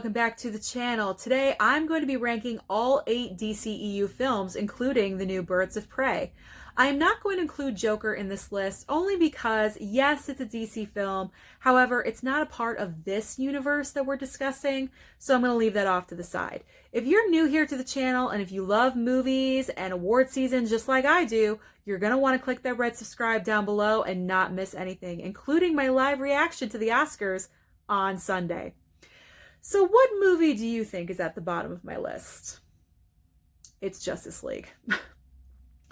welcome back to the channel. Today I'm going to be ranking all 8 DCEU films, including the new Birds of Prey. I am not going to include Joker in this list only because, yes, it's a DC film, however, it's not a part of this universe that we're discussing, so I'm going to leave that off to the side. If you're new here to the channel and if you love movies and award season just like I do, you're going to want to click that red subscribe down below and not miss anything, including my live reaction to the Oscars on Sunday. So what movie do you think is at the bottom of my list? It's Justice League.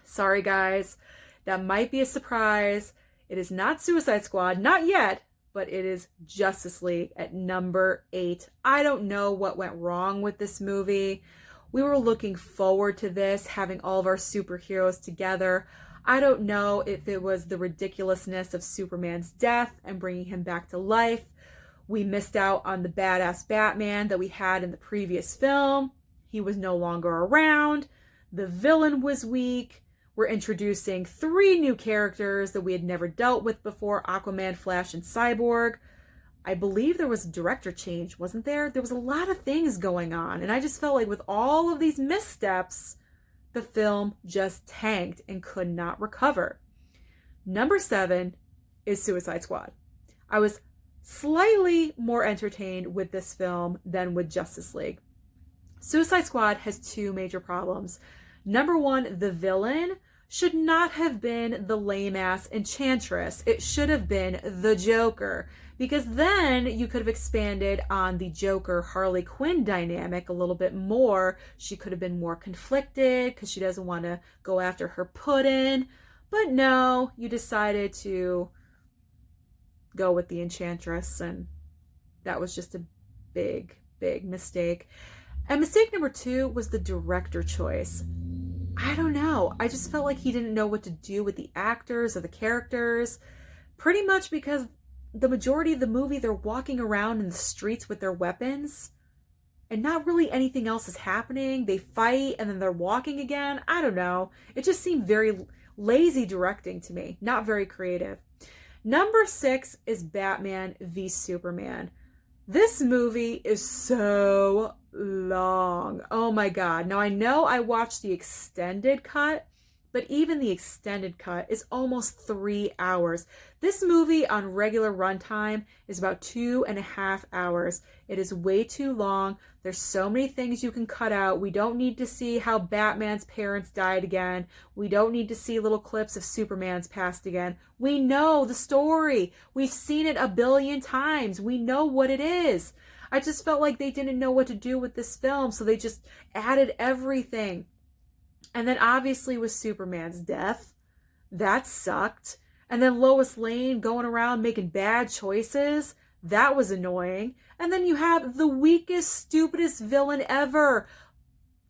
Sorry guys, that might be a surprise. It is not Suicide Squad, not yet, but it is Justice League at number 8. I don't know what went wrong with this movie. We were looking forward to this, having all of our superheroes together. I don't know if it was the ridiculousness of Superman's death and bringing him back to life. We missed out on the badass Batman that we had in the previous film. He was no longer around. The villain was weak. We're introducing 3 new characters that we had never dealt with before: Aquaman, Flash, and Cyborg. I believe there was a director change, wasn't there? There was a lot of things going on, and I just felt like with all of these missteps, the film just tanked and could not recover. Number 7 is Suicide Squad. I was slightly more entertained with this film than with Justice League. Suicide Squad has 2 major problems. Number 1, the villain should not have been the lame-ass Enchantress. It should have been the Joker, because then you could have expanded on the Joker-Harley Quinn dynamic a little bit more. She could have been more conflicted because she doesn't want to go after her puddin'. But no, you decided to go with the Enchantress, and that was just a big mistake. And mistake number 2 was the director choice. I don't know, I just felt like he didn't know what to do with the actors or the characters, pretty much because the majority of the movie they're walking around in the streets with their weapons and not really anything else is happening. They fight and then they're walking again. I don't know, it just seemed very lazy directing to me, not very creative. Number 6 is Batman v Superman. This movie is so long. Oh my God. Now I know I watched the extended cut, but even the extended cut is almost 3 hours. This movie on regular runtime is about 2.5 hours. It is way too long. There's so many things you can cut out. We don't need to see how Batman's parents died again. We don't need to see little clips of Superman's past again. We know the story. We've seen it a billion times. We know what it is. I just felt like they didn't know what to do with this film, so they just added everything. And then obviously with Superman's death, that sucked. And then Lois Lane going around making bad choices, that was annoying. And then you have the weakest, stupidest villain ever,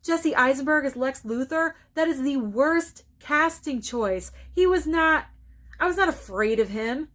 Jesse Eisenberg as Lex Luthor. That is the worst casting choice. I was not afraid of him.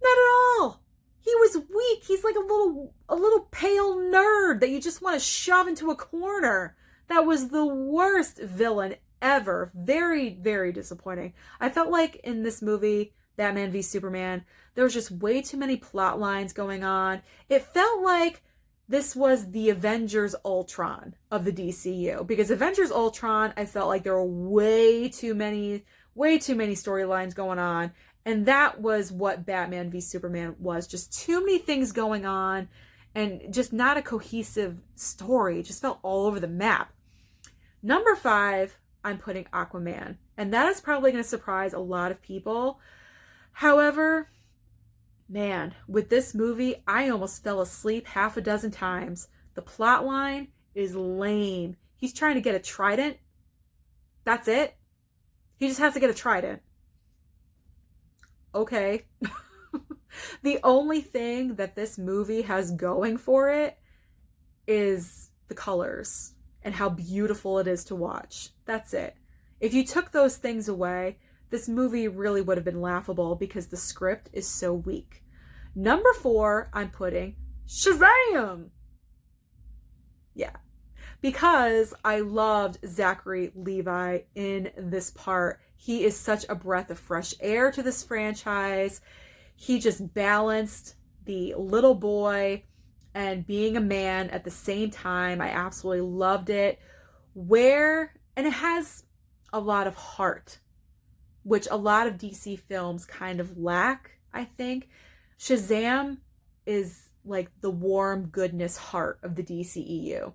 Not at all. He was weak. He's like a little pale nerd that you just want to shove into a corner. That was the worst villain ever. Very, very disappointing. I felt like in this movie, Batman v Superman, there was just way too many plot lines going on. It felt like this was the Avengers Ultron of the DCU, because Avengers Ultron, I felt like there were way too many storylines going on. And that was what Batman v Superman was. Just too many things going on and just not a cohesive story. It just felt all over the map. Number 5, I'm putting Aquaman. And that is probably going to surprise a lot of people. However, man, with this movie, I almost fell asleep half a dozen times. The plot line is lame. He's trying to get a trident. That's it. He just has to get a trident. Okay. The only thing that this movie has going for it is the colors and how beautiful it is to watch. That's it. If you took those things away, this movie really would have been laughable because the script is so weak. Number 4, I'm putting Shazam! Yeah. Because I loved Zachary Levi in this part. He is such a breath of fresh air to this franchise. He just balanced the little boy and being a man at the same time. I absolutely loved it. And it has a lot of heart, which a lot of DC films kind of lack, I think. Shazam is like the warm goodness heart of the DCEU.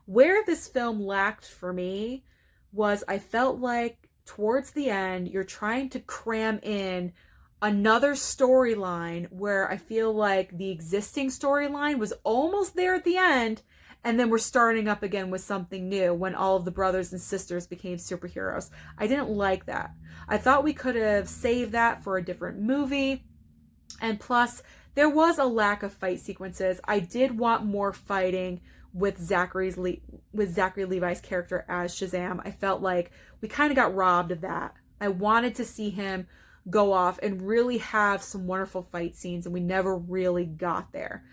Where this film lacked for me was I felt like towards the end, you're trying to cram in another storyline where I feel like the existing storyline was almost there at the end, and then we're starting up again with something new when all of the brothers and sisters became superheroes. I didn't like that. I thought we could have saved that for a different movie. And plus, there was a lack of fight sequences. I did want more fighting with Zachary Levi's character as Shazam. I felt like we kind of got robbed of that. I wanted to see him go off and really have some wonderful fight scenes, and we never really got there.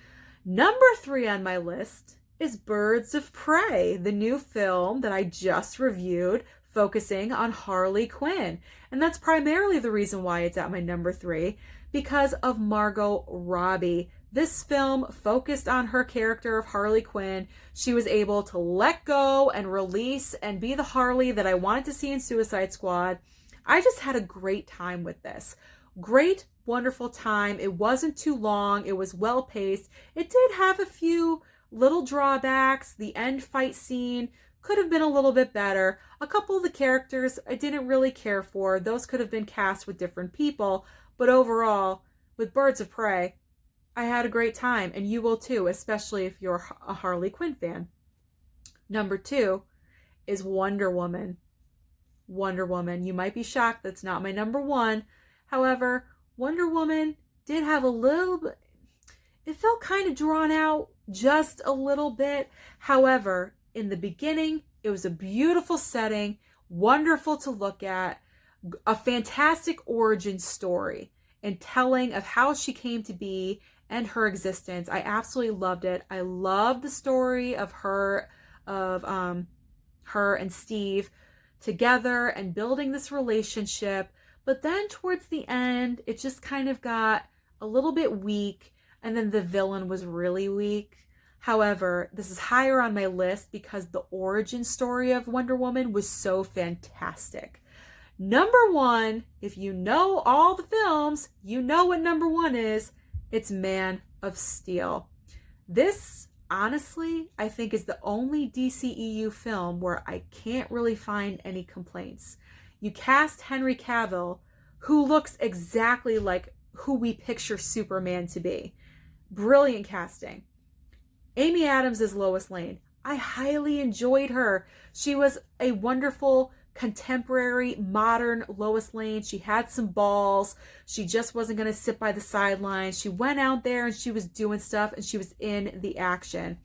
Number 3 on my list is Birds of Prey, the new film that I just reviewed, focusing on Harley Quinn. And that's primarily the reason why it's at my number 3, because of Margot Robbie. This film focused on her character of Harley Quinn. She was able to let go and release and be the Harley that I wanted to see in Suicide Squad. I just had a great time with this. Great, wonderful time. It wasn't too long. It was well paced. It did have a few little drawbacks. The end fight scene could have been a little bit better. A couple of the characters I didn't really care for. Those could have been cast with different people. But overall, with Birds of Prey, I had a great time, and you will too, especially if you're a Harley Quinn fan. Number 2 is Wonder Woman. Wonder Woman. You might be shocked that's not my number 1. However, Wonder Woman did have a little bit, it felt kind of drawn out just a little bit. However, in the beginning, it was a beautiful setting, wonderful to look at, a fantastic origin story and telling of how she came to be and her existence. I absolutely loved it. I loved the story of her and Steve together and building this relationship. But then towards the end, it just kind of got a little bit weak, and then the villain was really weak. However, this is higher on my list because the origin story of Wonder Woman was so fantastic. Number 1, if you know all the films, you know what number 1 is. It's Man of Steel. This, honestly, I think is the only DCEU film where I can't really find any complaints. You cast Henry Cavill, who looks exactly like who we picture Superman to be. Brilliant casting. Amy Adams is Lois Lane. I highly enjoyed her. She was a wonderful contemporary, modern Lois Lane. She had some balls. She just wasn't going to sit by the sidelines. She went out there and she was doing stuff, and she was in the action.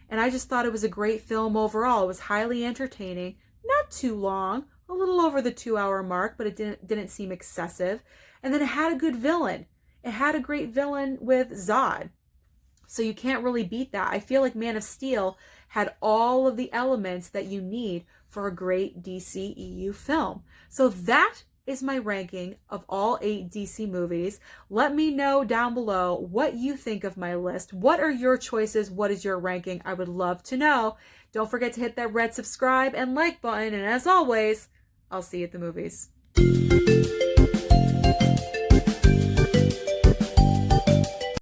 And I just thought it was a great film overall. It was highly entertaining. Not too long, a little over the 2-hour mark, but it didn't seem excessive. And then it had a good villain. It had a great villain with Zod. So you can't really beat that. I feel like Man of Steel had all of the elements that you need for a great DCEU film. So that is my ranking of all 8 DC movies. Let me know down below what you think of my list. What are your choices? What is your ranking? I would love to know. Don't forget to hit that red subscribe and like button. And as always, I'll see you at the movies.